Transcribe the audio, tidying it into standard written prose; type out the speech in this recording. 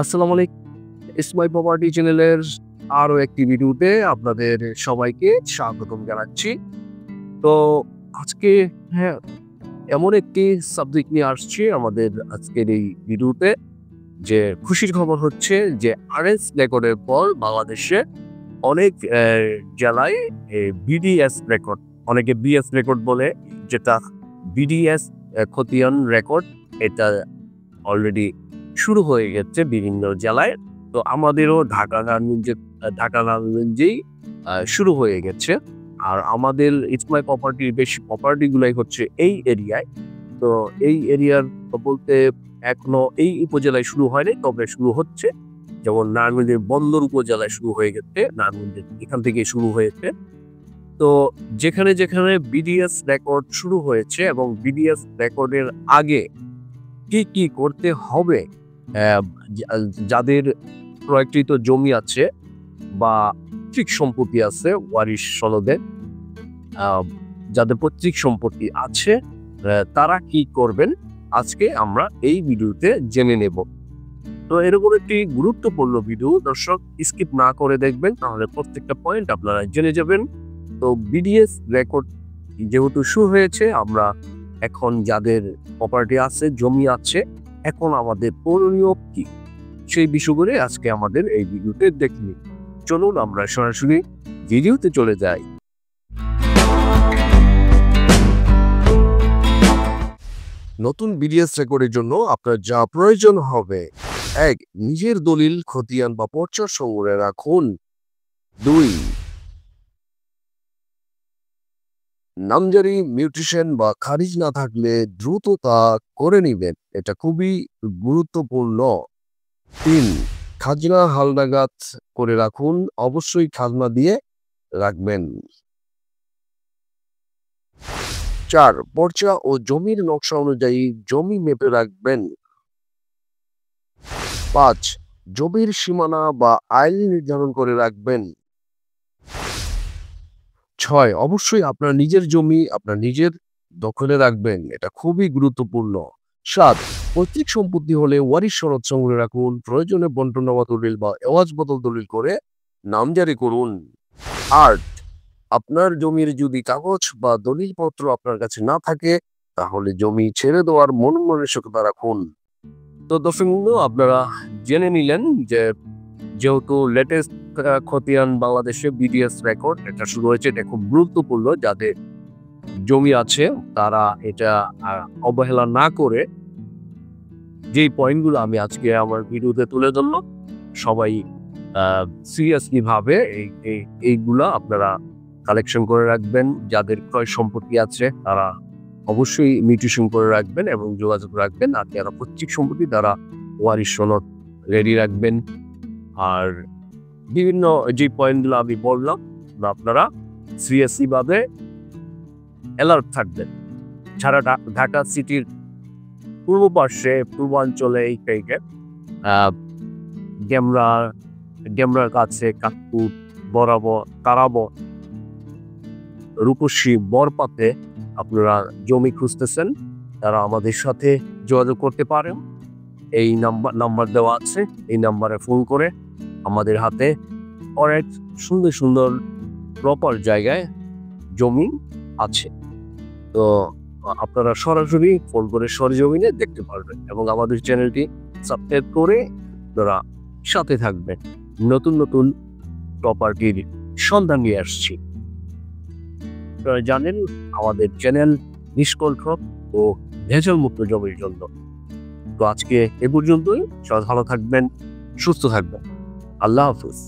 আসসালামু আলাইকুম। ইসমাই প্রপার্টি চ্যানেলের আরো একটি ভিডিওতে আপনাদের সবাইকে স্বাগতম জানাচ্ছি। তো আজকে হ্যাঁ, এমন একটি সাবজেক্ট নিয়ে আসছি আমাদের আজকের এই ভিডিওতে, যে খুশির খবর হচ্ছে যে আরএস রেকর্ডের পর বাংলাদেশে অনেক জেলায় বিডিএস রেকর্ড, অনেকে বিএস রেকর্ড বলে, যেটা বিডিএস খতিয়ান রেকর্ড, এটা অলরেডি শুরু হয়ে গেছে বিভিন্ন জেলায়। তো আমাদেরও ঢাকা-নারায়ণগঞ্জেই শুরু হয়ে গেছে। আর আমাদের ইসমাই প্রপার্টির বেশি প্রপার্টিগুলাই হচ্ছে এই এরিয়ায়। তো এই এরিয়ার বলতে এখনো এই উপজেলায় শুরু হয়নি, তবে শুরু হচ্ছে। যেমন নারায়ণগঞ্জের বন্দর উপজেলায় শুরু হয়ে গেছে, নারায়ণগঞ্জের এখান থেকে শুরু হয়েছে। তো যেখানে যেখানে বিডিএস রেকর্ড শুরু হয়েছে এবং বিডিএস রেকর্ডের আগে কি কি করতে হবে, যাদের প্রয়োগকৃত জমি আছে বা পৈতৃক সম্পত্তি আছে ওয়ারিশ সনদে, যাদের পৈতৃক সম্পত্তি আছে তারা কি করবেন, আজকে আমরা এই ভিডিওতে জেনে নেব। তো এরকম একটি গুরুত্বপূর্ণ ভিডিও, দর্শক স্কিপ না করে দেখবেন, তাহলে প্রত্যেকটা পয়েন্ট আপনারা জেনে যাবেন। তো বিডিএস রেকর্ড যেহেতু শুরু হয়েছে, আমরা এখন যাদের প্রপার্টি আছে, জমি আছে, এখন আমাদের করণীয় কি, সেই বিষয়গুলো আজকে আমাদের এই ভিডিওতে দেখে নিই। চলুন আমরা সরাসরি ভিডিওতে চলে যাই। নতুন বিডিএস রেকর্ডের জন্য আপনার যা প্রয়োজন হবে: 1. নিজের দলিল, খতিয়ান বা পর্চা সংগ্রহে রাখুন। 2. নামজারি, মিউটেশন বা খারিজ না থাকলে দ্রুত তা করে নেবেন, এটা খুবই গুরুত্বপূর্ণ। 3. খাজনা হালনাগাদ করে রাখুন, অবশ্যই খাজনা দিয়ে রাখবেন। 4. পর্চা ও জমির নকশা অনুযায়ী জমি মেপে রাখবেন। 5. জমির সীমানা বা আইল নির্ধারণ করে রাখবেন। 6. অবশ্যই আপনার নিজের জমি আপনার নিজের দখলে রাখবেন, এটা খুবই গুরুত্বপূর্ণ। 7. পৈতৃক সম্পত্তি হলে ওয়ারিশ সনদ সংগ্রহে রাখুন, প্রয়োজনে বন্টনামা দলিল বা এওয়াজ বদল দলিল করে নামজারি করুন। 8. আপনার জমির যদি কাগজ বা দলিলপত্র আপনার কাছে না থাকে, তাহলে জমি ছেড়ে দেওয়ার মন মানসিকতা রাখুন। তো দর্শক, আপনারা জেনে নিলেন যে যেহেতু লেটেস্ট খতিয়ান বাংলাদেশে বিডিএস রেকর্ড এটা শুরু হয়েছে, এটা খুব গুরুত্বপূর্ণ। যাদের জমি আছে তারা এটা অবহেলা না করে, যেই পয়েন্টগুলো আমি আজকে আমার ভিডিওতে তুলে ধরলাম, সবাই সিরিয়াসলি ভাবে এইগুলা আপনারা কালেকশন করে রাখবেন। যাদের ক্রয় সম্পত্তি আছে তারা অবশ্যই মিউটেশন করে রাখবেন এবং যোগাযোগ রাখবেন। আর যারা পৈতৃক সম্পত্তি তারা ওয়ারিশ সনদ রেডি রাখবেন। আর বিভিন্ন যে পয়েন্টগুলো আমি বললাম, আপনারা সিরিয়াসলি ভাবে অ্যালার্ট থাকবেন। সারা ঢাকা সিটির পূর্ব পার্শ্বে, পূর্বাঞ্চলে এই থেকে ডেমরার কাছে, কাকপুর, বরাবর, তারাবর, রূপসী, বরপাতে আপনারা জমি খুঁজতেছেন, তারা আমাদের সাথে যোগাযোগ করতে পারেন। এই নাম্বার দেওয়া আছে, এই নাম্বারে ফোন করে আমাদের হাতে অনেক সুন্দর সুন্দর প্রপার জায়গায় জমি আছে। তো আপনারা সরাসরি ফোন করে সরজমিনে দেখতে পারবেন এবং আমাদের চ্যানেলটি সাবস্ক্রাইব করে আপনারা সাথে থাকবেন। নতুন নতুন প্রপার্টির সন্ধান নিয়ে আসছি। আপনারা জানেন আমাদের চ্যানেল নিষ্কলঙ্ক ও ভেজাল মুক্ত জমির জন্য। তো আজকে এ পর্যন্তই। সবাই ভালো থাকবেন, সুস্থ থাকবেন। আল্লাহ হাফিজ।